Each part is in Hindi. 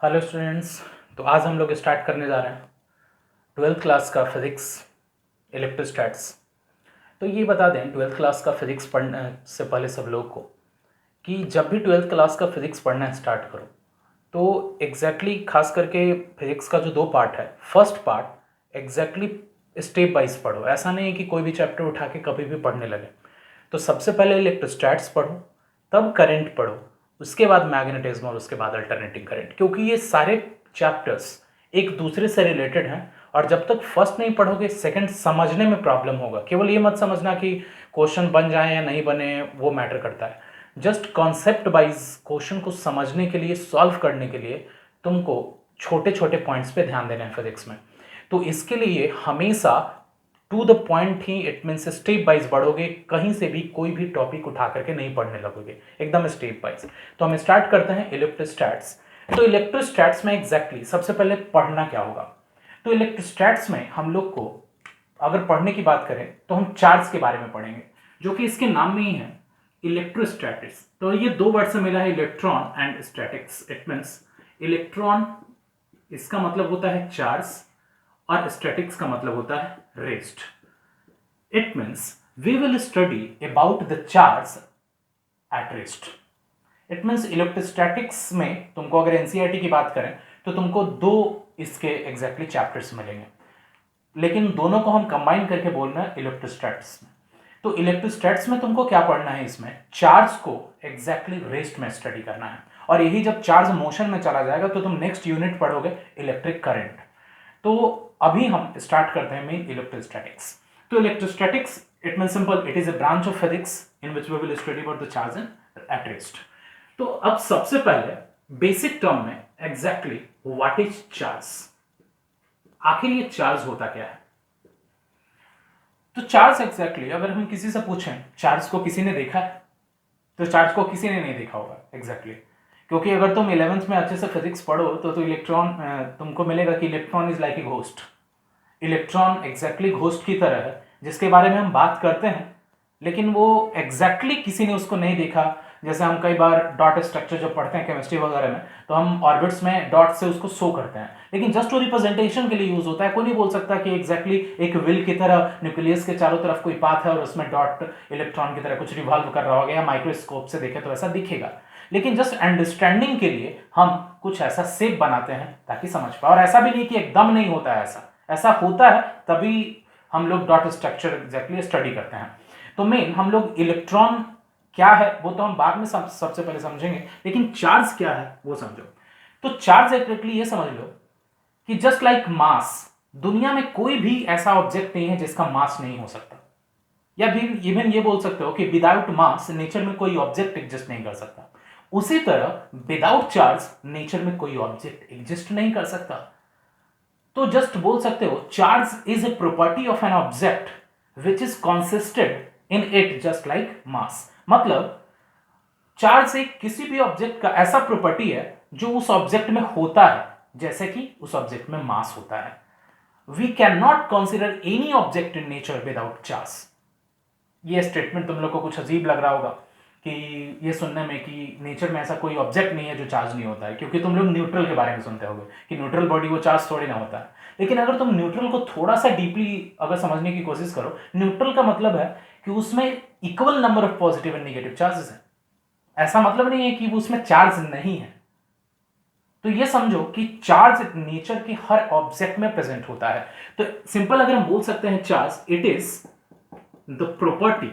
Hello students. तो आज हम लोग स्टार्ट करने जा रहे हैं 12th क्लास का फिज़िक्स इलेक्ट्रोस्टैट्स। तो ये बता दें 12th क्लास का फिज़िक्स पढ़ने से पहले सब लोग को कि जब भी 12th क्लास का फिज़िक्स पढ़ना स्टार्ट करो तो खास करके फिज़िक्स का जो दो पार्ट है, फर्स्ट पार्ट स्टेप वाइज पढ़ो। ऐसा नहीं है कि कोई भी चैप्टर उठा के कभी भी पढ़ने लगे। तो सबसे पहले इलेक्ट्रोस्टैट्स पढ़ो, तब करंट पढ़ो, उसके बाद मैग्नेटिज्म और उसके बाद अल्टरनेटिंग करंट, क्योंकि ये सारे चैप्टर्स एक दूसरे से रिलेटेड हैं। और जब तक फर्स्ट नहीं पढ़ोगे सेकंड समझने में प्रॉब्लम होगा। केवल ये मत समझना कि क्वेश्चन बन जाए या नहीं बने वो मैटर करता है। जस्ट कॉन्सेप्ट वाइज क्वेश्चन को समझने के लिए, सॉल्व करने के लिए तुमको छोटे छोटे पॉइंट्स पे ध्यान देना है फिजिक्स में। तो इसके लिए हमेशा टू द पॉइंट ही, इट मीन्स स्टेप वाइज बढ़ोगे, कहीं से भी कोई भी टॉपिक उठा करके नहीं पढ़ने लगोगे, एकदम स्टेप वाइज। तो हम स्टार्ट करते हैं इलेक्ट्रोस्टैट्स। तो इलेक्ट्रोस्टैट्स में सबसे पहले पढ़ना क्या होगा। तो इलेक्ट्रोस्टैट्स में हम लोग को अगर पढ़ने की बात करें तो हम चार्ज के बारे में पढ़ेंगे, जो कि इसके नाम में ही है, इलेक्ट्रोस्टैटिक्स। तो ये दो वर्ड से मिला है, electron and statics. It means electron, इसका मतलब होता है चार्ज, और स्टैटिक्स का मतलब होता है rest. It means we will study about the charge at rest. It means electrostatics में तुमको अगर एनसीईआरटी की बात करें तो तुमको दो इसके चैप्टर्स मिलेंगे, लेकिन दोनों को हम कंबाइन करके बोलना है इलेक्ट्रोस्टैट्स में। तो इलेक्ट्रोस्टैट्स में तुमको क्या पढ़ना है, इसमें चार्ज को रेस्ट में स्टडी करना है। और यही जब चार्ज मोशन में चला जाएगा तो तुम नेक्स्ट यूनिट पढ़ोगे इलेक्ट्रिक करंट। तो अभी हम स्टार्ट करते हैं मेन इलेक्ट्रोस्टैटिक्स। तो electrostatics, it mean simple, it is a branch of physics in which we will study about the charge at rest. तो अब सबसे पहले बेसिक टर्म में व्हाट इज चार्ज, आखिर ये चार्ज होता क्या है। तो चार्ज अगर हम किसी से पूछें चार्ज को किसी ने देखा है, तो चार्ज को किसी ने नहीं देखा होगा क्योंकि अगर तुम 11th में अच्छे से फिजिक्स पढ़ो तो इलेक्ट्रॉन, तुमको मिलेगा कि electron is like a ghost. Electron ghost की तरह है जिसके बारे में हम बात करते हैं, लेकिन वो किसी ने उसको नहीं देखा। जैसे हम कई बार डॉट स्ट्रक्चर जब पढ़ते हैं केमिस्ट्री वगैरह में, तो हम ऑर्बिट्स में डॉट से उसको शो करते हैं, लेकिन जस्ट वो रिप्रेजेंटेशन के लिए यूज होता है। कोई नहीं बोल सकता कि एक व्हील की तरह न्यूक्लियस के चारों तरफ कोई पाथ है और उसमें डॉट इलेक्ट्रॉन की तरह कुछ रिवॉल्व कर रहा होगा, या माइक्रोस्कोप से देखे तो ऐसा दिखेगा। लेकिन जस्ट अंडरस्टैंडिंग के लिए हम कुछ ऐसा शेप बनाते हैं ताकि समझ पाए। और ऐसा भी नहीं कि एकदम नहीं होता है, ऐसा होता है, तभी हम लोग डॉट स्ट्रक्चर स्टडी करते हैं। तो मेन हम लोग इलेक्ट्रॉन क्या है वो तो हम बाद में सबसे पहले समझेंगे, लेकिन चार्ज क्या है वो समझो। तो चार्ज ये समझ लो कि जस्ट लाइक मास, दुनिया में कोई भी ऐसा ऑब्जेक्ट नहीं है जिसका मास नहीं हो सकता। या फिर इवन ये बोल सकते हो कि विदाउट मास नेचर में कोई ऑब्जेक्ट एग्जिस्ट नहीं कर सकता। उसी तरह विदाउट चार्ज नेचर में कोई ऑब्जेक्ट एग्जिस्ट नहीं कर सकता। तो जस्ट बोल सकते हो charge is a property of an object which is कॉन्सिस्टेड in it just like mass. मतलब चार्ज एक किसी भी ऑब्जेक्ट का ऐसा प्रॉपर्टी है जो उस ऑब्जेक्ट में होता है, जैसे कि उस ऑब्जेक्ट में मास होता है। We can not consider any object in nature without charge. ये स्टेटमेंट तुम लोग को कुछ अजीब लग रहा होगा कि ये सुनने में कि नेचर में ऐसा कोई ऑब्जेक्ट नहीं है जो चार्ज नहीं होता है, क्योंकि तुम लोग न्यूट्रल के बारे में सुनते होगे कि न्यूट्रल बॉडी वो चार्ज थोड़ी ना होता है। लेकिन अगर तुम न्यूट्रल को थोड़ा सा डीपली अगर समझने की कोशिश करो, न्यूट्रल का मतलब है कि उसमें equal number of positive and negative charges है। ऐसा मतलब नहीं है कि वो उसमें चार्ज नहीं है। तो ये समझो कि चार्ज नेचर के हर ऑब्जेक्ट में प्रेजेंट होता है। तो सिंपल अगर हम बोल सकते हैं charge, it is the property,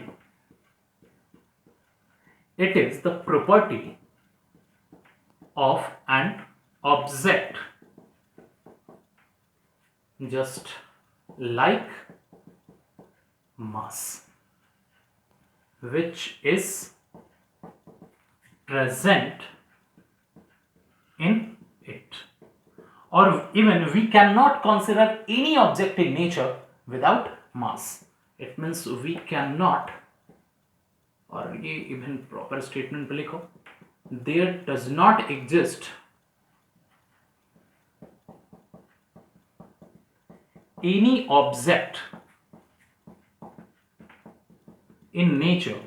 of an object just like mass which is present in it. Or even we cannot consider any object in nature without mass. It means we cannot, और ये इवन प्रॉपर स्टेटमेंट पे लिखो, there does not exist any object in nature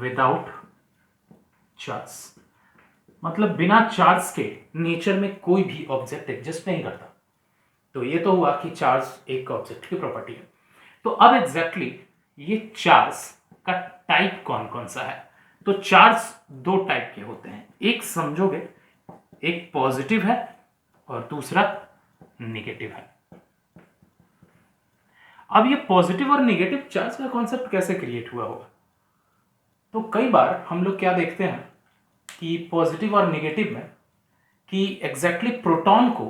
without charge. मतलब बिना चार्ज के नेचर में कोई भी ऑब्जेक्ट एग्जिस्ट नहीं करता। तो ये तो हुआ कि चार्ज एक ऑब्जेक्ट की प्रॉपर्टी है। तो अब एग्जैक्टली ये चार्ज का टाइप कौन कौन सा है? तो चार्ज दो टाइप के होते हैं, एक समझोगे, एक पॉजिटिव है और दूसरा निगेटिव है। अब ये पॉजिटिव और निगेटिव चार्ज का कॉन्सेप्ट कैसे क्रिएट हुआ होगा? तो कई बार हम लोग क्या देखते हैं कि पॉजिटिव और निगेटिव में कि एग्जैक्टली प्रोटॉन को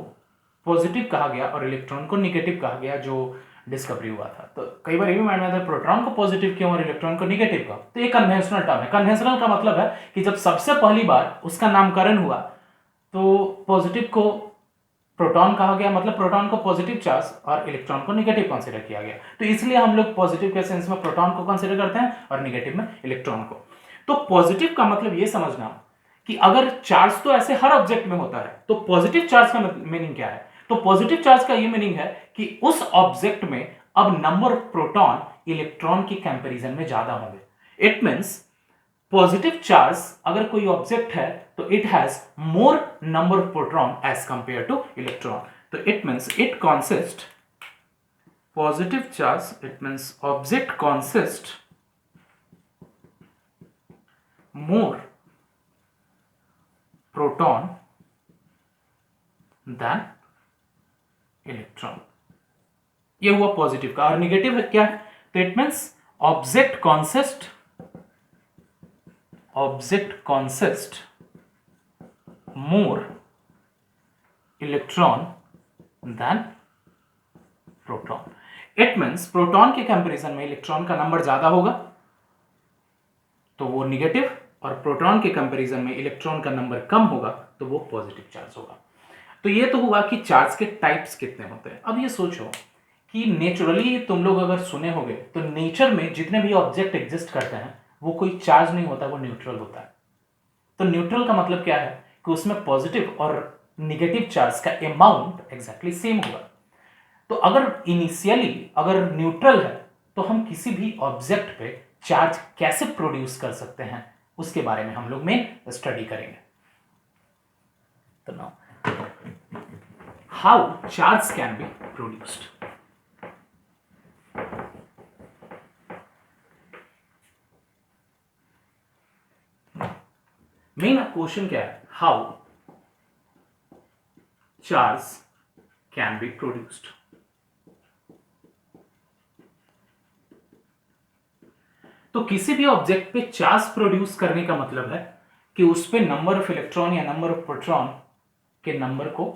पॉजिटिव कहा गया और इलेक्ट्रॉन को निगेटिव कहा गया जो डिस्कवरी हुआ था। तो कई बार ये भी माइंड में आता है प्रोटॉन को पॉजिटिव क्यों और इलेक्ट्रॉन को निगेटिव का। तो ये कन्वेंशनल टर्म है। कन्वेंशनल का मतलब है कि जब सबसे पहली बार उसका नामकरण हुआ तो पॉजिटिव को प्रोटॉन कहा गया, मतलब प्रोटॉन को पॉजिटिव चार्ज और इलेक्ट्रॉन को निगेटिव कंसीडर किया गया। तो इसलिए हम लोग पॉजिटिव के सेंस में प्रोटॉन को कंसीडर करते हैं और निगेटिव में इलेक्ट्रॉन को। तो पॉजिटिव का मतलब ये समझना कि अगर चार्ज तो ऐसे हर ऑब्जेक्ट में होता है, तो पॉजिटिव चार्ज का मीनिंग क्या है? तो पॉजिटिव चार्ज का ये मीनिंग है कि उस ऑब्जेक्ट में अब नंबर ऑफ प्रोटॉन इलेक्ट्रॉन की कंपैरिजन में ज्यादा होंगे। इट मींस पॉजिटिव चार्ज अगर कोई ऑब्जेक्ट है तो it has more number of proton as compare to electron. तो it means it consist positive charge, it means object consist more proton than electron. ये हुआ पॉजिटिव का। और निगेटिव क्या है? तो it means object consist more electron than proton. It means proton के कंपैरिजन में इलेक्ट्रॉन का नंबर ज्यादा होगा तो वो निगेटिव, और प्रोटॉन के कंपैरिजन में इलेक्ट्रॉन का नंबर कम होगा तो वो पॉजिटिव चार्ज होगा। तो ये तो हुआ कि चार्ज के टाइप्स कितने होते हैं। अब ये सोचो कि नेचुरली तुम लोग अगर सुने होगे तो नेचर में जितने भी ऑब्जेक्ट एग्जिस्ट करते हैं वो कोई चार्ज नहीं होता, वो न्यूट्रल होता है। तो न्यूट्रल का मतलब क्या है कि उसमें पॉजिटिव और निगेटिव चार्ज का अमाउंट एग्जैक्टली सेम होगा। तो अगर इनिशियली अगर न्यूट्रल है तो हम किसी भी ऑब्जेक्ट पे चार्ज कैसे प्रोड्यूस कर सकते हैं उसके बारे में हम लोग में स्टडी करेंगे। तो now how charge can be produced. Main question क्या है? How charge can be produced. तो किसी भी ऑब्जेक्ट पे चार्ज प्रोड्यूस करने का मतलब है कि उस पे नंबर ऑफ इलेक्ट्रॉन या नंबर ऑफ प्रोटॉन के नंबर को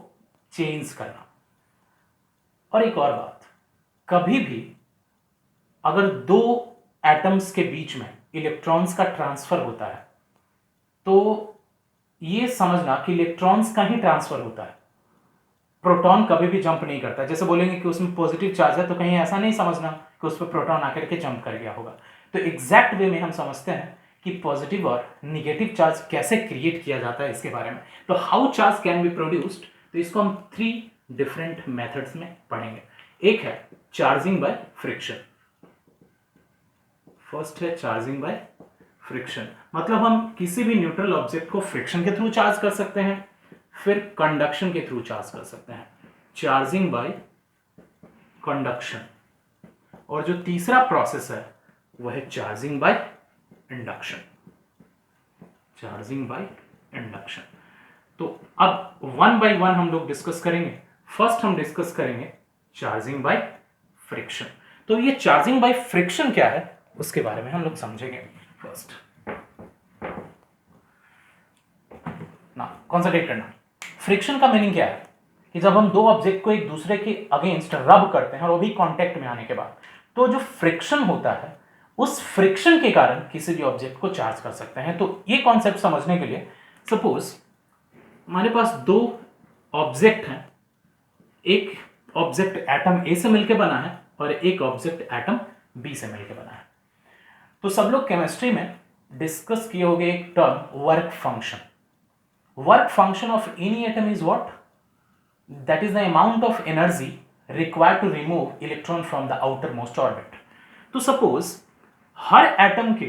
चेंज करना। और एक और बात, कभी भी अगर दो एटम्स के बीच में इलेक्ट्रॉन्स का ट्रांसफर होता है तो ये समझना कि इलेक्ट्रॉन्स का ही ट्रांसफर होता है, प्रोटॉन कभी भी जंप नहीं करता। जैसे बोलेंगे कि उसमें पॉजिटिव चार्ज है तो कहीं ऐसा नहीं समझना कि उस पर प्रोटॉन आकर के जंप कर गया होगा। तो एग्जैक्ट वे में हम समझते हैं कि पॉजिटिव और निगेटिव चार्ज कैसे क्रिएट किया जाता है इसके बारे में। तो how charge can be produced, तो इसको हम 3 डिफरेंट मेथड्स में पढ़ेंगे। एक है चार्जिंग बाय फ्रिक्शन। फर्स्ट है चार्जिंग बाय फ्रिक्शन, मतलब हम किसी भी न्यूट्रल ऑब्जेक्ट को फ्रिक्शन के थ्रू चार्ज कर सकते हैं, फिर कंडक्शन के थ्रू चार्ज कर सकते हैं, चार्जिंग बाय कंडक्शन। और जो तीसरा प्रोसेस है वह है charging by induction. Charging by induction. तो अब 1 by 1 हम लोग डिस्कस करेंगे। फर्स्ट हम डिस्कस करेंगे चार्जिंग बाय फ्रिक्शन। तो ये चार्जिंग बाय फ्रिक्शन क्या है उसके बारे में हम लोग समझेंगे फर्स्ट। ना कॉन्सेंट्रेट करना। फ्रिक्शन का मीनिंग क्या है कि जब हम दो ऑब्जेक्ट को एक दूसरे के अगेंस्ट रब करते हैं और वो भी कांटेक्ट में आने के बाद, तो जो फ्रिक्शन होता है उस फ्रिक्शन के कारण किसी भी ऑब्जेक्ट को चार्ज कर सकते हैं। तो ये कॉन्सेप्ट समझने के लिए सपोज हमारे पास दो ऑब्जेक्ट हैं, एक ऑब्जेक्ट एटम ए से मिलकर बना है और एक ऑब्जेक्ट एटम बी से मिलकर बना है। तो सब लोग केमिस्ट्री में डिस्कस किए होंगे एक term work function. Work function of any atom is what? That is the amount of energy required to remove electron from the outer most orbit. तो सपोज हर एटम के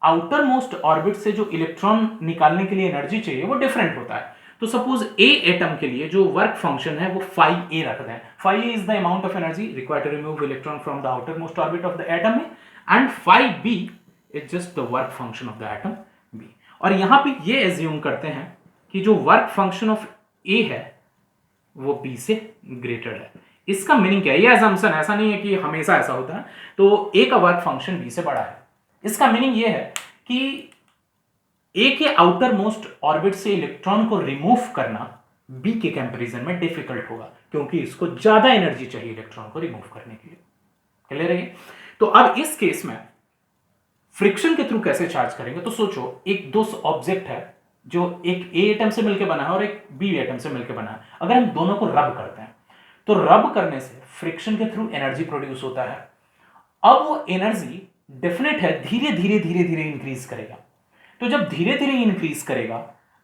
आउटर मोस्ट ऑर्बिट से जो इलेक्ट्रॉन निकालने के लिए एनर्जी चाहिए वो डिफरेंट होता है। तो सपोज ए एटम के लिए जो वर्क फंक्शन है वो फाई ए रखते हैं। Phi A is the amount of energy required to remove electron from the outer most orbit of the atom में, and phi B is just the work function of the atom B. और यहां पे ये एज्यूम करते हैं कि जो वर्क फंक्शन ऑफ ए है वो बी से ग्रेटर है। इसका मीनिंग क्या है? ये असम्पशन, ऐसा नहीं है कि हमेशा ऐसा होता है। तो ए का वर्क फंक्शन बी से बड़ा है। इसका मीनिंग ये है कि ए के आउटर मोस्ट ऑर्बिट से इलेक्ट्रॉन को रिमूव करना बी के कंपैरिजन में डिफिकल्ट होगा, क्योंकि इसको ज्यादा एनर्जी चाहिए इलेक्ट्रॉन को रिमूव करने के लिए। क्लियर है? तो अब इस केस में फ्रिक्शन के थ्रू कैसे चार्ज करेंगे? तो सोचो एक दो ऑब्जेक्ट है जो एक ए एटम से मिलकर बना है और एक बी एटम से मिलकर बना है। अगर हम दोनों को रब करते हैं तो रब करने से फ्रिक्शन के थ्रू एनर्जी प्रोड्यूस होता है। अब वो एनर्जी डेफिनेट है, धीरे धीरे धीरे धीरे इंक्रीज करेगा। तो जब धीरे धीरे इंक्रीज करेगा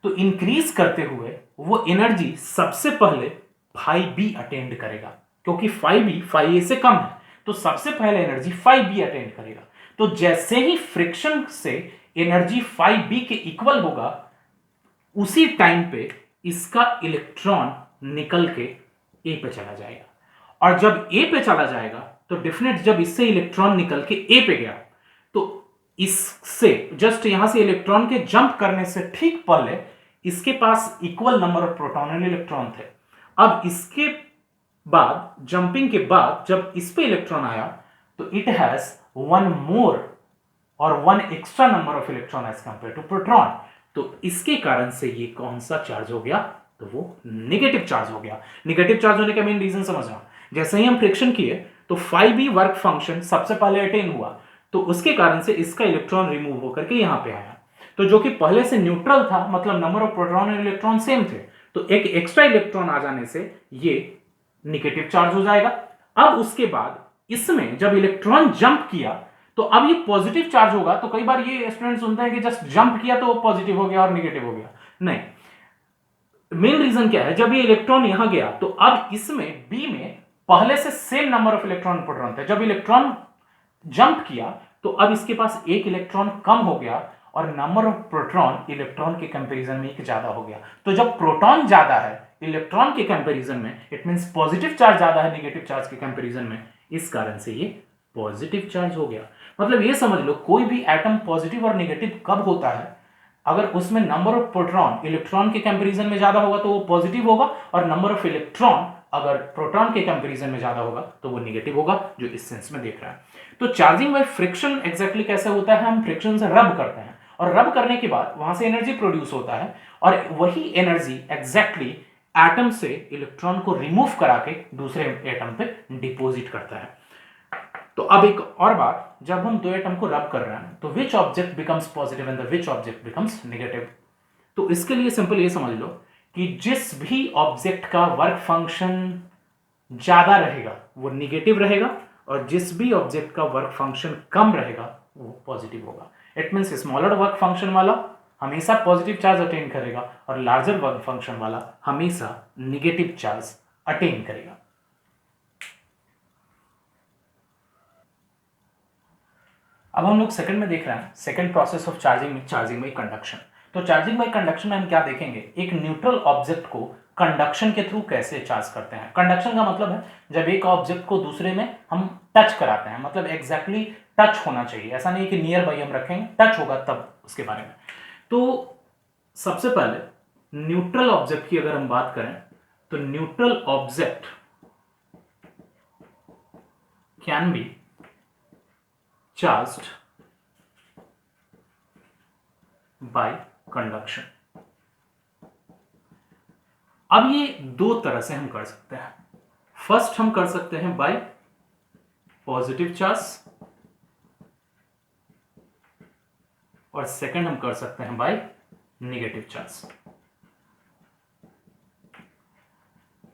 तो इंक्रीज करते हुए वो एनर्जी सबसे पहले फाई बी अटेंड करेगा, क्योंकि फाई बी फाई ए से कम है, तो सबसे पहले एनर्जी फाई बी अटेंड करेगा। तो जैसे ही फ्रिक्शन से एनर्जी फाई बी के इक्वल होगा, उसी टाइम पे इसका इलेक्ट्रॉन निकल के ए पे चला जाएगा। और जब ए पे चला जाएगा तो डेफिनेट जब इससे इलेक्ट्रॉन निकल के ए पे गया तो इससे जस्ट यहां से इलेक्ट्रॉन के जंप करने से ठीक पहले इसके पास equal number of proton and electron थे। अब इसके बाद जंपिंग के बाद जब इस पे इलेक्ट्रॉन आया तो इट हैज वन मोर और one extra number of electron as compare to proton. तो इसके कारण से ये कौन सा चार्ज हो गया? तो वो नेगेटिव चार्ज हो गया। नेगेटिव चार्ज होने का मेन रीजन समझना, जैसे ही हम फ्रिक्शन किए तो फाई बी वर्क फंक्शन सबसे पहले अटेन हुआ, तो उसके कारण से इसका इलेक्ट्रॉन रिमूव होकर के यहां पे आया। तो जो कि पहले से न्यूट्रल था, मतलब नंबर ऑफ प्रोटॉन और इलेक्ट्रॉन सेम थे, तो एक एक्स्ट्रा इलेक्ट्रॉन आ जाने से ये नेगेटिव चार्ज हो जाएगा। अब उसके बाद इसमें जब इलेक्ट्रॉन जंप किया तो अब ये पॉजिटिव चार्ज होगा। तो कई बार ये स्टूडेंट सुनते हैं कि जस्ट जंप किया तो वो पॉजिटिव हो गया और नेगेटिव हो गया। नहीं, मेन रीजन क्या है? जब ये इलेक्ट्रॉन यहां गया तो अब इसमें बी में पहले से same number of electron proton थे। जब इलेक्ट्रॉन जंप किया तो अब इसके पास एक इलेक्ट्रॉन कम हो गया और नंबर ऑफ प्रोटॉन इलेक्ट्रॉन के कंपैरिजन में एक ज्यादा हो गया। तो जब प्रोटॉन ज्यादा है इलेक्ट्रॉन के कंपैरिजन में, इट मींस पॉजिटिव चार्ज ज्यादा है नेगेटिव चार्ज के कंपैरिजन में, इस कारण से ये पॉजिटिव चार्ज हो गया। मतलब ये समझ लो कोई भी एटम पॉजिटिव और नेगेटिव कब होता है? अगर उसमें नंबर ऑफ प्रोटॉन इलेक्ट्रॉन के कंपैरिजन में ज्यादा होगा तो वो पॉजिटिव होगा, और नंबर ऑफ इलेक्ट्रॉन अगर प्रोटॉन के कंपैरिजन में ज्यादा होगा तो वो नेगेटिव होगा, जो इस सेंस में देख रहा है। तो चार्जिंग बाय फ्रिक्शन एग्जैक्टली कैसे होता है? हम फ्रिक्शन से रब करते हैं और रब करने के बाद वहां से एनर्जी प्रोड्यूस होता है, और वही एनर्जी एग्जैक्टली एटम से इलेक्ट्रॉन को रिमूव करा के दूसरे एटम पे डिपॉजिट करता है। तो अब एक और बात, जब हम दो एटम को रब कर रहे हैं तो which object becomes positive and the which object becomes negative? तो इसके लिए सिंपल ये समझ लो कि जिस भी ऑब्जेक्ट का वर्क फंक्शन ज्यादा रहेगा वो नेगेटिव रहेगा, और जिस भी ऑब्जेक्ट का वर्क फंक्शन कम रहेगा वो पॉजिटिव होगा। It means smaller work function वाला हमेशा पॉजिटिव चार्ज अटेन करेगा और लार्जर वर्क फंक्शन वाला हमेशा नेगेटिव चार्ज अटेन करेगा। अब हम लोग सेकंड में देख रहे हैं, second process of charging by conduction. तो चार्जिंग बाय कंडक्शन में हम क्या देखेंगे? एक न्यूट्रल ऑब्जेक्ट को कंडक्शन के थ्रू कैसे चार्ज करते हैं। कंडक्शन का मतलब है जब एक ऑब्जेक्ट को दूसरे में हम टच कराते हैं, मतलब एग्जैक्टली टच होना चाहिए, ऐसा नहीं कि नियर बाई हम रखेंगे, टच होगा तब उसके बारे में। तो सबसे पहले न्यूट्रल ऑब्जेक्ट की अगर हम बात करें तो neutral object can be charged bye conduction. अब ये दो तरह से हम कर सकते हैं। फर्स्ट हम कर सकते हैं बाय पॉजिटिव चार्ज, और सेकंड हम कर सकते हैं बाय नेगेटिव चार्ज।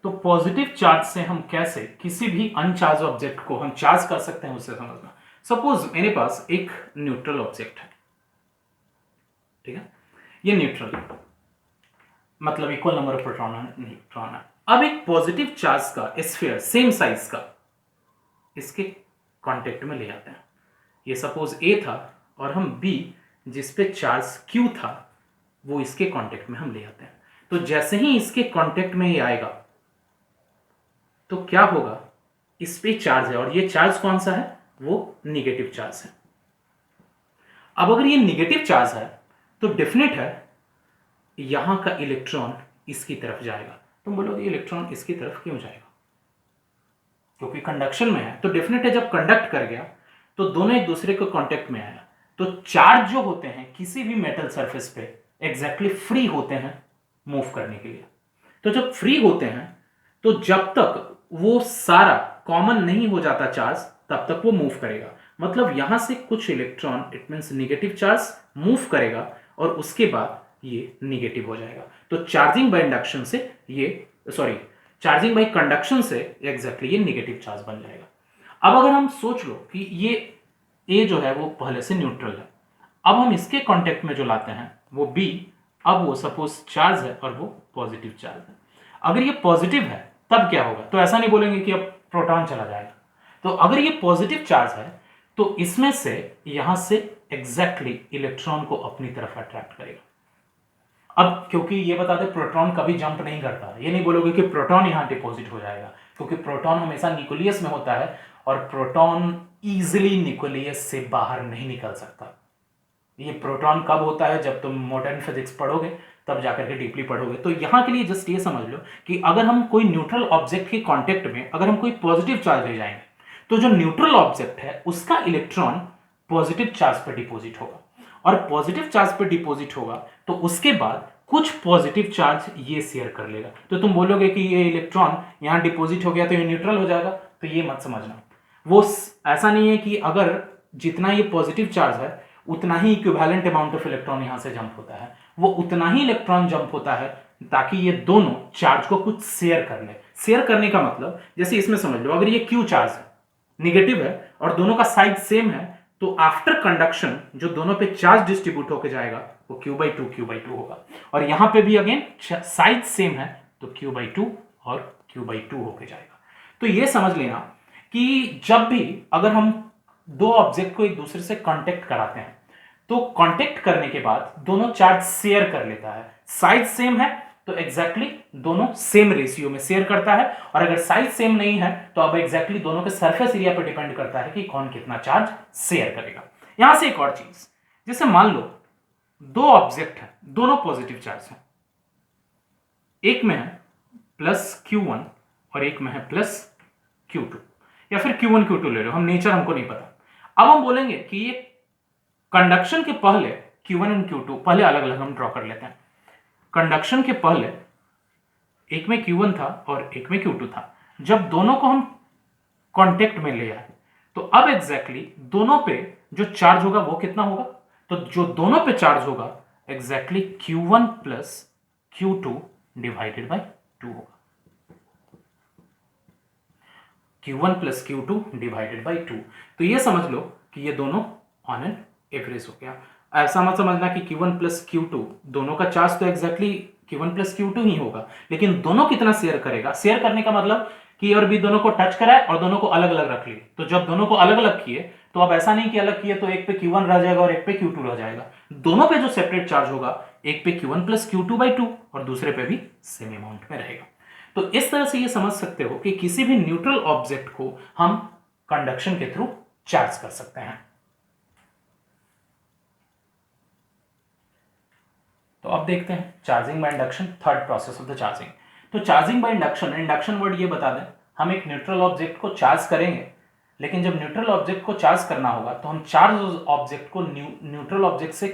तो पॉजिटिव चार्ज से हम कैसे किसी भी अनचार्ज ऑब्जेक्ट को हम चार्ज कर सकते हैं उससे समझना। सपोज मेरे पास एक न्यूट्रल ऑब्जेक्ट है, ठीक है, ये न्यूट्रल है, मतलब equal number of proton and neutron है। अब एक पॉजिटिव चार्ज का स्फीयर सेम साइज का इसके कांटेक्ट में ले आते हैं। ये सपोज ए था और हम बी जिस पे चार्ज Q था वो इसके कांटेक्ट में हम ले आते हैं। तो जैसे ही इसके कांटेक्ट में ये आएगा तो क्या होगा, इस पे चार्ज है और ये चार्ज कौन सा है, वो निगेटिव चार्ज है। अब अगर ये निगेटिव चार्ज है तो डेफिनेट है यहां का इलेक्ट्रॉन इसकी तरफ जाएगा। तुम बोलोगे इलेक्ट्रॉन इसकी तरफ क्यों जाएगा, क्योंकि कंडक्शन में है। तो डेफिनेट है जब कंडक्ट कर गया तो दोनों एक दूसरे को कांटेक्ट में आया, तो चार्ज जो होते हैं किसी भी मेटल सरफेस पे एग्जैक्टली फ्री होते हैं मूव करने के लिए। तो जब फ्री होते हैं तो जब तक वो सारा कॉमन नहीं हो जाता चार्ज तब तक वो मूव करेगा। मतलब यहां से कुछ electron, it means negative charge move करेगा और उसके बाद ये नेगेटिव हो जाएगा। तो चार्जिंग बाय इंडक्शन से चार्जिंग बाय कंडक्शन से एग्जैक्टली ये नेगेटिव चार्ज बन जाएगा। अब अगर हम सोच लो कि ये ए जो है वो पहले से न्यूट्रल है, अब हम इसके कांटेक्ट में जो लाते हैं वो बी, अब वो सपोज चार्ज है और वो पॉजिटिव चार्ज है। अगर ये पॉजिटिव है तब क्या होगा, तो ऐसा नहीं बोलेंगे कि अब प्रोटॉन चला जाएगा। तो अगर ये पॉजिटिव चार्ज है तो इसमें से यहां से एग्जैक्टली इलेक्ट्रॉन को अपनी तरफ अट्रैक्ट करेगा। अब क्योंकि ये बता दें प्रोटॉन कभी जंप नहीं करता, ये नहीं बोलोगे कि प्रोटॉन यहां डिपॉजिट हो जाएगा, क्योंकि प्रोटॉन हमेशा न्यूक्लियस में होता है और प्रोटॉन इजीली न्यूक्लियस से बाहर नहीं निकल सकता। ये प्रोटॉन कब होता है, जब तुम मॉडर्न फिजिक्स पढ़ोगे तब जाकर के डीपली पढ़ोगे। तो यहां के लिए जस्ट ये समझ लो कि अगर हम कोई न्यूट्रल ऑब्जेक्ट के कांटेक्ट में अगर हम कोई पॉजिटिव चार्ज ले जाएंगे तो जो न्यूट्रल ऑब्जेक्ट है उसका इलेक्ट्रॉन पॉजिटिव चार्ज पर डिपॉजिट होगा, और पॉजिटिव चार्ज पर डिपॉजिट होगा तो उसके बाद कुछ पॉजिटिव चार्ज ये शेयर कर लेगा। तो तुम बोलोगे कि ये इलेक्ट्रॉन यहां डिपॉजिट हो गया तो ये न्यूट्रल हो जाएगा, तो ये मत समझना। वो ऐसा नहीं है कि अगर जितना ये पॉजिटिव चार्ज है उतना ही इक्विवेलेंट अमाउंट ऑफ इलेक्ट्रॉन यहां से जंप होता है, वो उतना ही इलेक्ट्रॉन जंप होता है ताकि ये दोनों चार्ज को कुछ शेयर कर ले। शेयर करने का मतलब जैसे इसमें समझ लो, अगर ये क्यू चार्ज है, निगेटिव है और दोनों का साइज सेम है, तो आफ्टर कंडक्शन जो दोनों पे चार्ज डिस्ट्रीब्यूट होकर जाएगा वो Q/2 होगा। और यहां पे भी अगेन साइज सेम है तो Q/2 और Q/2 होकर जाएगा। तो ये समझ लेना कि जब भी अगर हम दो ऑब्जेक्ट को एक दूसरे से कांटेक्ट कराते हैं तो कांटेक्ट करने के बाद दोनों चार्ज शेयर कर लेता है। साइज सेम है तो एग्जैक्टली दोनों सेम रेशियो में शेयर करता है, और अगर साइज सेम नहीं है तो अब एग्जैक्टली दोनों के सरफेस एरिया पर डिपेंड करता है कि कौन कितना चार्ज शेयर करेगा। यहां से एक और चीज, जैसे मान लो दो ऑब्जेक्ट है, दोनों पॉजिटिव चार्ज है, एक में है +Q1 और एक में है +Q2, या फिर Q1 Q2 ले लो, हम नेचर हमको नहीं पता। अब हम बोलेंगे कि ये कंडक्शन के पहले Q1 और Q2 पहले अलग अलग हम ड्रॉ कर लेते हैं। कंडक्शन के पहले एक में Q1 था और एक में Q2 था। जब दोनों को हम कांटेक्ट में ले आए तो अब एग्जैक्टली दोनों पे जो चार्ज होगा वो कितना होगा, तो जो दोनों पे चार्ज होगा exactly Q1 + Q2 divided by 2 होगा। Q1 + Q2 divided by 2। तो ये समझ लो कि ये दोनों ऑन एन एवरेज हो गया। ऐसा मत समझना कि Q1 + Q2 दोनों का चार्ज तो एग्जैक्टली Q1 + Q2 ही होगा, लेकिन दोनों कितना शेयर करेगा। शेयर करने का मतलब कि और भी दोनों को टच कराए और दोनों को अलग अलग रख लिए। तो जब दोनों को अलग अलग किए तो अब ऐसा नहीं कि अलग किए तो एक पे Q1 रह जाएगा और एक पे Q2 रह जाएगा। दोनों पे जो सेपरेट चार्ज होगा, एक पे Q1 + Q2/2 और दूसरे पे भी सेम अमाउंट में रहेगा। तो इस तरह से ये समझ सकते हो कि किसी भी न्यूट्रल ऑब्जेक्ट को हम कंडक्शन के थ्रू चार्ज कर सकते हैं। तो अब देखते हैं charging by induction, third process of the charging. तो charging by induction, induction word ये बता दें, हम एक न्यूट्रल ऑब्जेक्ट को चार्ज करेंगे, लेकिन जब न्यूट्रल ऑब्जेक्ट को चार्ज करना होगा तो हम चार्ज ऑब्जेक्ट को न्यूट्रल ऑब्जेक्ट से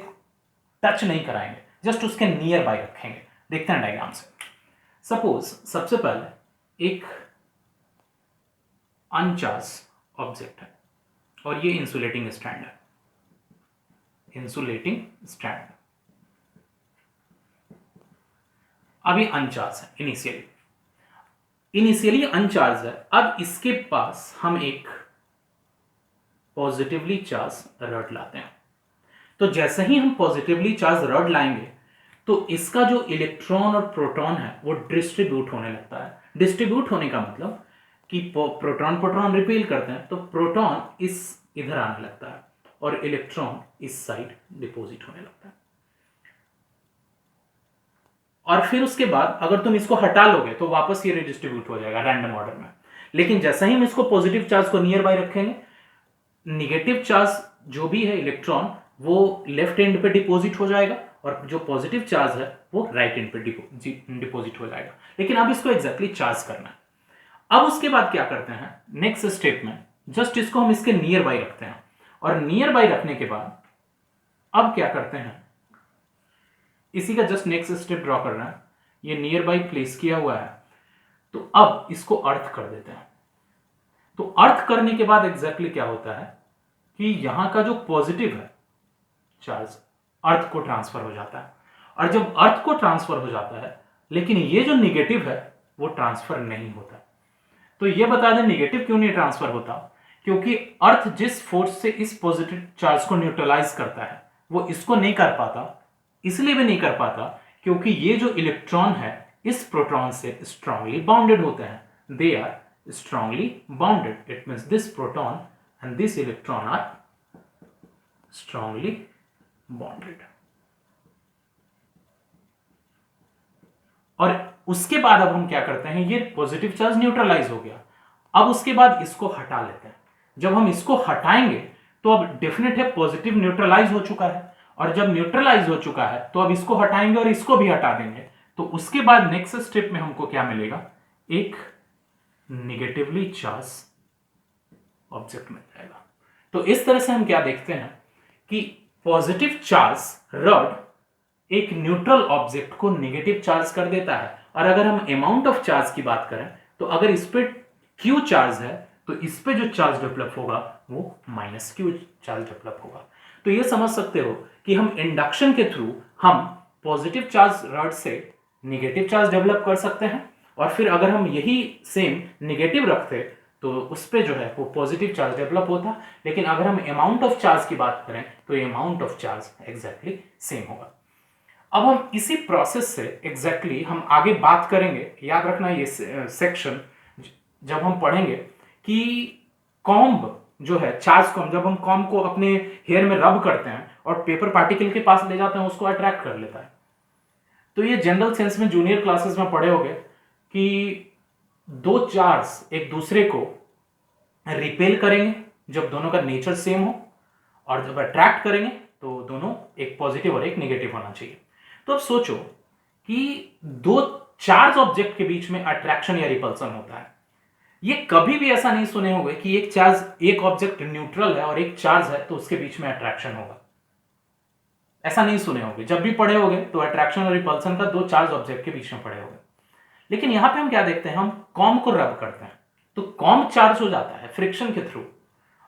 टच नहीं कराएंगे, जस्ट उसके नियर बाय रखेंगे। देखते हैं डायग्राम से। सपोज सबसे पहले एक अनचार्ज ऑब्जेक्ट है और ये इंसुलेटिंग स्ट्रैंड है, इंसुलेटिंग स्ट्रैंड। अभी अनचार्ज है, इनिशियली अनचार्ज है। अब इसके पास हम एक पॉजिटिवली चार्ज रॉड लाते हैं। तो जैसे ही हम पॉजिटिवली चार्ज रॉड लाएंगे तो इसका जो इलेक्ट्रॉन और प्रोटॉन है वो डिस्ट्रीब्यूट होने लगता है। डिस्ट्रीब्यूट होने का मतलब कि प्रोटॉन प्रोटॉन रिपेल करते हैं तो प्रोटॉन इधर आने लगता है और इलेक्ट्रॉन इस साइड डिपॉजिट होने लगता है। और फिर उसके बाद अगर तुम इसको हटा लोगे तो वापस ये रिडिस्ट्रीब्यूट हो जाएगा रैंडम ऑर्डर में। लेकिन जैसा ही हम इसको पॉजिटिव चार्ज को नियर बाय रखेंगे, निगेटिव चार्ज जो भी है इलेक्ट्रॉन वो लेफ्ट एंड पे डिपॉजिट हो जाएगा और जो पॉजिटिव चार्ज है वो राइट एंड पे डिपॉजिट हो जाएगा। लेकिन अब इसको एग्जैक्टली चार्ज करना है। अब उसके बाद क्या करते हैं, नेक्स्ट स्टेप में जस्ट इसको हम इसके नियर बाय रखते हैं और नियर बाय रखने के बाद अब क्या करते हैं, इसी का जस्ट नेक्स्ट स्टेप ड्रॉ करना है। ये नियर बाय प्लेस किया हुआ है तो अब इसको अर्थ कर देते हैं। तो अर्थ करने के बाद एग्जैक्टली क्या होता है कि यहां का जो पॉजिटिव है चार्ज अर्थ को ट्रांसफर हो जाता है, और जब अर्थ को ट्रांसफर हो जाता है लेकिन ये जो निगेटिव है वो ट्रांसफर नहीं होता। तो ये बता दें निगेटिव क्यों नहीं ट्रांसफर होता, क्योंकि अर्थ जिस फोर्स से इस पॉजिटिव चार्ज को न्यूट्रलाइज करता है वो इसको नहीं कर पाता। इसलिए भी नहीं कर पाता क्योंकि ये जो इलेक्ट्रॉन है इस प्रोटॉन से स्ट्रांगली बाउंडेड होते हैं, they are strongly bounded. It means this proton and this electron are strongly bonded. और उसके बाद अब हम क्या करते हैं, ये पॉजिटिव चार्ज न्यूट्रलाइज हो गया, अब उसके बाद इसको हटा लेते हैं। जब हम इसको हटाएंगे तो अब डेफिनेट है पॉजिटिव न्यूट्रलाइज हो चुका है, और जब न्यूट्रलाइज हो चुका है तो अब इसको हटाएंगे और इसको भी हटा देंगे। तो उसके बाद नेक्स्ट स्टेप में हमको क्या मिलेगा, एक निगेटिवली चार्ज ऑब्जेक्ट मिल जाएगा। तो इस तरह से हम क्या देखते हैं कि पॉजिटिव चार्ज रॉड एक न्यूट्रल ऑब्जेक्ट को नेगेटिव चार्ज कर देता है। और अगर हम अमाउंट ऑफ चार्ज की बात करें तो अगर इस पे क्यू चार्ज है तो इस पे जो चार्ज डेवलप होगा वो माइनस क्यू चार्ज डेवलप होगा। तो ये समझ सकते हो कि हम इंडक्शन के थ्रू हम पॉजिटिव चार्ज रॉड से नेगेटिव चार्ज डेवलप कर सकते हैं, और फिर अगर हम यही सेम नेगेटिव रखते तो उस पे जो है वो पॉजिटिव चार्ज डेवलप होता। लेकिन अगर हम अमाउंट ऑफ चार्ज की बात करें तो ये amount of charge exactly same होगा। अब हम इसी प्रोसेस से एग्जैक्टली हम आगे बात करेंगे। याद रखना ये सेक्शन जब हम पढ़ेंगे कि कॉम्ब जो है चार्ज कॉम्ब, जब हम कॉम्ब को अपने हेयर में रब करते हैं और पेपर पार्टिकल के पास ले जाते हैं उसको अट्रैक्ट कर लेता है। तो ये जनरल सेंस में जूनियर क्लासेस में पढ़े होंगे कि दो चार्ज एक दूसरे को रिपेल करेंगे जब दोनों का नेचर सेम हो, और जब अट्रैक्ट करेंगे तो दोनों एक पॉजिटिव और एक नेगेटिव होना चाहिए। तो अब सोचो कि दो चार्ज ऑब्जेक्ट के बीच में अट्रैक्शन या रिपल्सन होता है। ये कभी भी ऐसा नहीं सुने होंगे कि एक चार्ज, एक ऑब्जेक्ट न्यूट्रल है और एक चार्ज है तो उसके बीच में अट्रैक्शन होगा। ऐसा नहीं सुने होंगे। जब भी पढ़े होंगे तो अट्रैक्शन और रिपल्सन का दो चार्ज ऑब्जेक्ट के बीच में पढ़े होंगे। लेकिन यहां पे हम क्या देखते हैं, हम कॉम्ब को रब करते हैं तो कॉम्ब चार्ज हो जाता है फ्रिक्शन के थ्रू,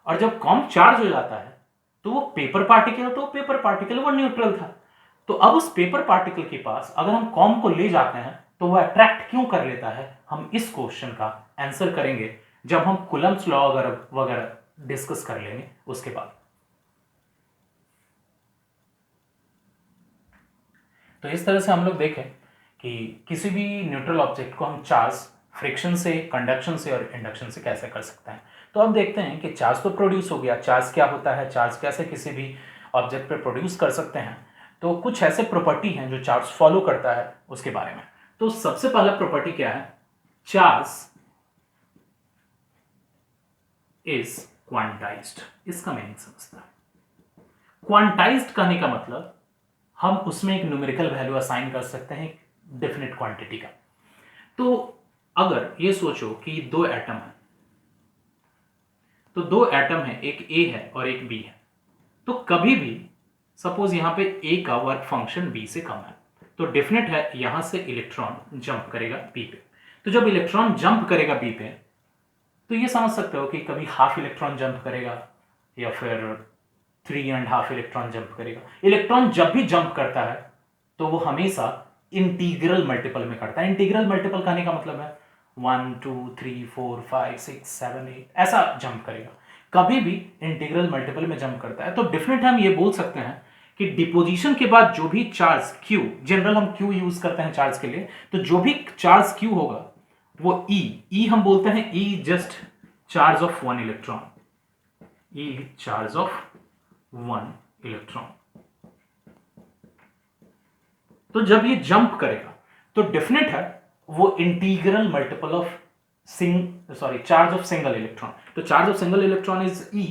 और जब कॉम्ब चार्ज हो जाता है तो वो पेपर पार्टिकल वो न्यूट्रल था। तो अब उस पेपर पार्टिकल के पास अगर हम कॉम्ब को ले जाते हैं तो वो अट्रैक्ट क्यों कर लेता है, हम इस क्वेश्चन का आंसर करेंगे जब हम कूलम्ब्स लॉ वगैरह डिस्कस कर लेंगे उसके बाद। तो इस तरह से हम लोग देखें कि किसी भी न्यूट्रल ऑब्जेक्ट को हम चार्ज फ्रिक्शन से, कंडक्शन से और इंडक्शन से कैसे कर सकते हैं। तो अब देखते हैं कि चार्ज तो प्रोड्यूस हो गया, चार्ज क्या होता है, चार्ज कैसे किसी भी ऑब्जेक्ट पे प्रोड्यूस कर सकते हैं। तो कुछ ऐसे प्रॉपर्टी हैं जो चार्ज फॉलो करता है उसके बारे में। तो सबसे पहला प्रॉपर्टी क्या है, चार्ज इज क्वांटाइज्ड। इसका मीनिंग समझता है। क्वांटाइज्ड कहने का मतलब हम उसमें एक न्यूमेरिकल वैल्यू असाइन कर सकते हैं डेफिनेट क्वांटिटी का। तो अगर ये सोचो कि दो एटम है, तो दो एटम है, एक ए है और एक बी है। तो कभी भी सपोज यहां पे ए का वर्क फंक्शन बी से कम है तो डेफिनेट है यहां से इलेक्ट्रॉन जंप करेगा बी पे। तो जब इलेक्ट्रॉन जंप करेगा बी पे तो ये समझ सकते हो कि कभी हाफ इलेक्ट्रॉन जंप करेगा या फिर 3.5 इलेक्ट्रॉन जंप करेगा। इलेक्ट्रॉन जब भी जंप करता है तो वो हमेशा इंटीग्रल मल्टीपल में करता है। इंटीग्रल मल्टीपल कहने का मतलब है 1 2 3 4 5 6 7 8 ऐसा जंप करेगा। कभी भी इंटीग्रल मल्टीपल में जंप करता है तो डेफिनेट हम ये बोल सकते हैं कि डिपोजिशन के बाद जो भी चार्ज Q, जनरल हम Q यूज करते हैं चार्ज के लिए, तो जो भी चार्ज Q होगा वो E हम बोलते हैं E just charge of one electron, E charge of 1 electron. तो जब ये जंप करेगा तो डेफिनेट है वो integral multiple of charge of single electron. तो charge of single electron is E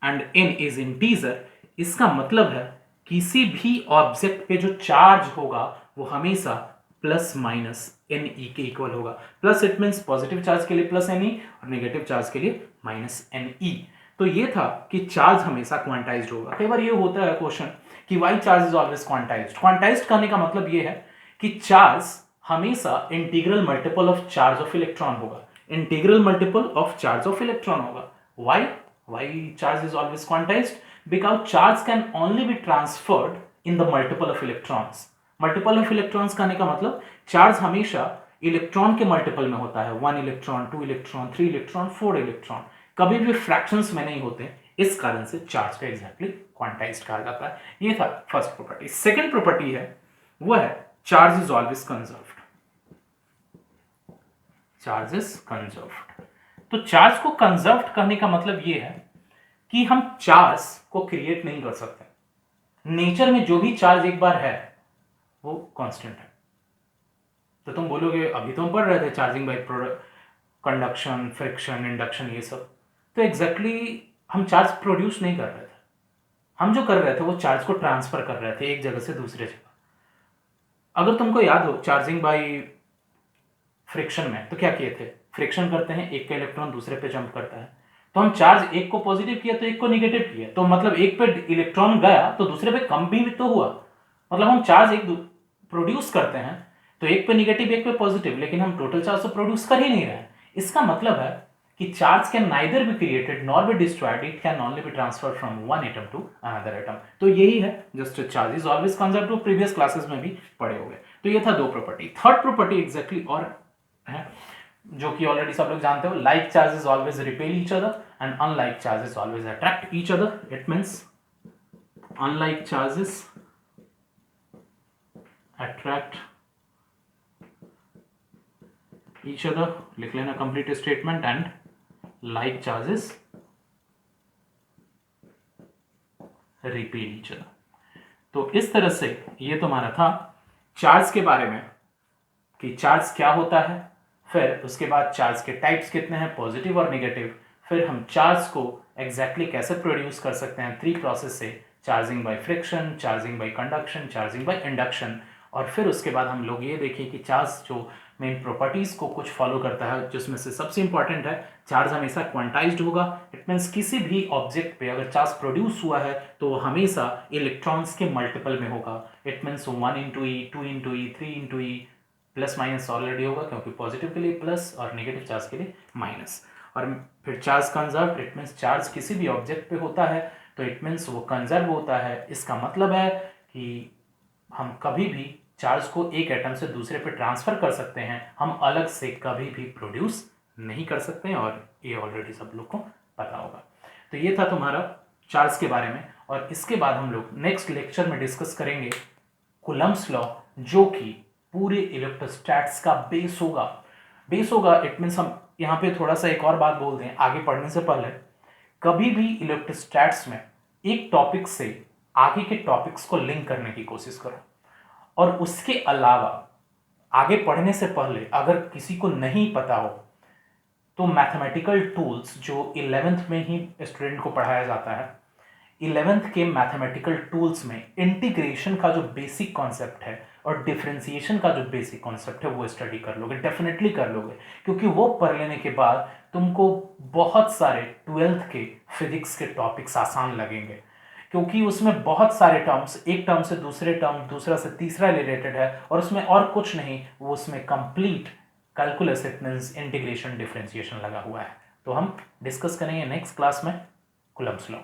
and N is integer. इसका मतलब है किसी भी ऑब्जेक्ट पे जो चार्ज होगा वो हमेशा प्लस माइनस NE के इक्वल होगा। Plus it means positive charge के लिए प्लस NE और नेगेटिव चार्ज के लिए माइनस NE। तो ये था कि चार्ज हमेशा क्वांटाइज्ड होगा। कई बार ये होता है क्वेश्चन कि why charge is always quantised. Quantised करने का मतलब ये है कि चार्ज हमेशा integral multiple of charge of electron होगा। Integral multiple of charge of electron होगा। Why charge is always quantised? Because charge can only be transferred in the multiple of electrons. Multiple of electrons कहने का मतलब चार्ज हमेशा इलेक्ट्रॉन के मल्टीपल में होता है। 1 इलेक्ट्रॉन, 2 इलेक्ट्रॉन, 3 इलेक्ट्रॉन, 4 इलेक्ट्रॉन, कभी भी फ्रैक्शंस में नहीं होते। इस कारण से चार्ज को एग्जैक्टली क्वांटाइज्ड कहा जाता है। ये था फर्स्ट प्रॉपर्टी। सेकंड प्रॉपर्टी है वो है charge is always conserved. Charge is conserved. तो चार्ज को कंजर्व्ड करने का मतलब ये है कि हम चार्ज को क्रिएट नहीं कर सकते। नेचर में जो भी चार्ज एक बार है वो कांस्टेंट है। तो तुम बोलोगे अभी तो हम पढ़ रहे थे charging by conduction, friction, induction, ये सब। तो एग्जैक्टली हम चार्ज प्रोड्यूस नहीं कर रहे थे। हम जो कर रहे थे वो चार्ज को ट्रांसफर कर रहे थे एक जगह से दूसरे जगह। अगर तुमको याद हो चार्जिंग बाय फ्रिक्शन में तो क्या किए थे? फ्रिक्शन करते हैं, एक का इलेक्ट्रॉन दूसरे पे जंप करता है। तो हम चार्ज एक को पॉजिटिव किया तो एक को निगेटिव किया। तो मतलब एक पे इलेक्ट्रॉन गया तो दूसरे पे कम भी तो हुआ। मतलब हम चार्ज एक प्रोड्यूस करते हैं तो एक पे निगेटिव एक पे पॉजिटिव, लेकिन हम टोटल चार्ज तो प्रोड्यूस कर ही नहीं रहे हैं। इसका मतलब है कि charge can neither be created nor be destroyed, it can only be transferred from one atom to another atom. तो यही है just charge is always conserved. तो प्रीवियस क्लासेस में भी पढ़े हुए। तो ये था दो प्रॉपर्टी। थर्ड प्रॉपर्टी एग्जैक्टली और है जो कि ऑलरेडी सब लोग जानते हो, like charges always repel each other and unlike charges always attract each other. It means unlike charges attract each other, लिख लेना complete statement, and like charges repeat each other। तो इस तरह से ये तुम्हारा था चार्ज के बारे में कि चार्ज क्या होता है, फिर उसके बाद चार्ज के टाइप्स कितने हैं, पॉजिटिव और नेगेटिव, फिर हम चार्ज को एग्जैक्टली कैसे प्रोड्यूस कर सकते हैं 3 प्रोसेस से, charging by friction, charging by conduction, charging by induction. और फिर उसके बाद हम लोग ये देखिए कि चार्ज जो मेन प्रॉपर्टीज़ को कुछ फॉलो करता है, जिसमें से सबसे इंपॉर्टेंट है चार्ज हमेशा क्वांटाइज्ड होगा। इट मीन्स किसी भी ऑब्जेक्ट पे अगर चार्ज प्रोड्यूस हुआ है तो वो हमेशा इलेक्ट्रॉन्स के मल्टीपल में होगा। It means 1 into E, 2 into E, 3 into E, plus minus already होगा क्योंकि पॉजिटिव के लिए प्लस और नेगेटिव चार्ज के लिए माइनस। और फिर charge conserve, it means charge किसी भी ऑब्जेक्ट पे होता है तो इट मीन्स वो कंजर्व होता है। इसका मतलब है कि हम कभी भी चार्ज को एक एटम से दूसरे पे ट्रांसफर कर सकते हैं, हम अलग से कभी भी प्रोड्यूस नहीं कर सकते हैं, और ये ऑलरेडी सब लोग को पता होगा। तो ये था तुम्हारा चार्ज के बारे में। और इसके बाद हम लोग नेक्स्ट लेक्चर में डिस्कस करेंगे कूलम्ब्स लॉ, जो कि पूरे इलेक्ट्रोस्टैट्स का बेस होगा। इट मीन्स हम यहाँ पे थोड़ा सा एक और बात बोल दें आगे पढ़ने से पहले, कभी भी इलेक्ट्रोस्टैट्स में एक टॉपिक से आगे के टॉपिक्स को लिंक करने की कोशिश करो। और उसके अलावा आगे पढ़ने से पहले अगर किसी को नहीं पता हो तो मैथमेटिकल टूल्स जो 11th में ही स्टूडेंट को पढ़ाया जाता है, 11th के मैथमेटिकल टूल्स में इंटीग्रेशन का जो बेसिक कॉन्सेप्ट है और डिफरेंशिएशन का जो बेसिक कॉन्सेप्ट है वो स्टडी कर लोगे, डेफिनेटली कर लोगे। क्योंकि वो पढ़ लेने के बाद तुमको बहुत सारे 12th के फिजिक्स के टॉपिक्स आसान लगेंगे, क्योंकि उसमें बहुत सारे टर्म्स, एक टर्म से दूसरे टर्म, दूसरा से तीसरा रिलेटेड है, और उसमें और कुछ नहीं, वो उसमें complete calculus, it means integration, differentiation लगा हुआ है। तो हम डिस्कस करेंगे नेक्स्ट क्लास में कूलम्ब्स लॉ।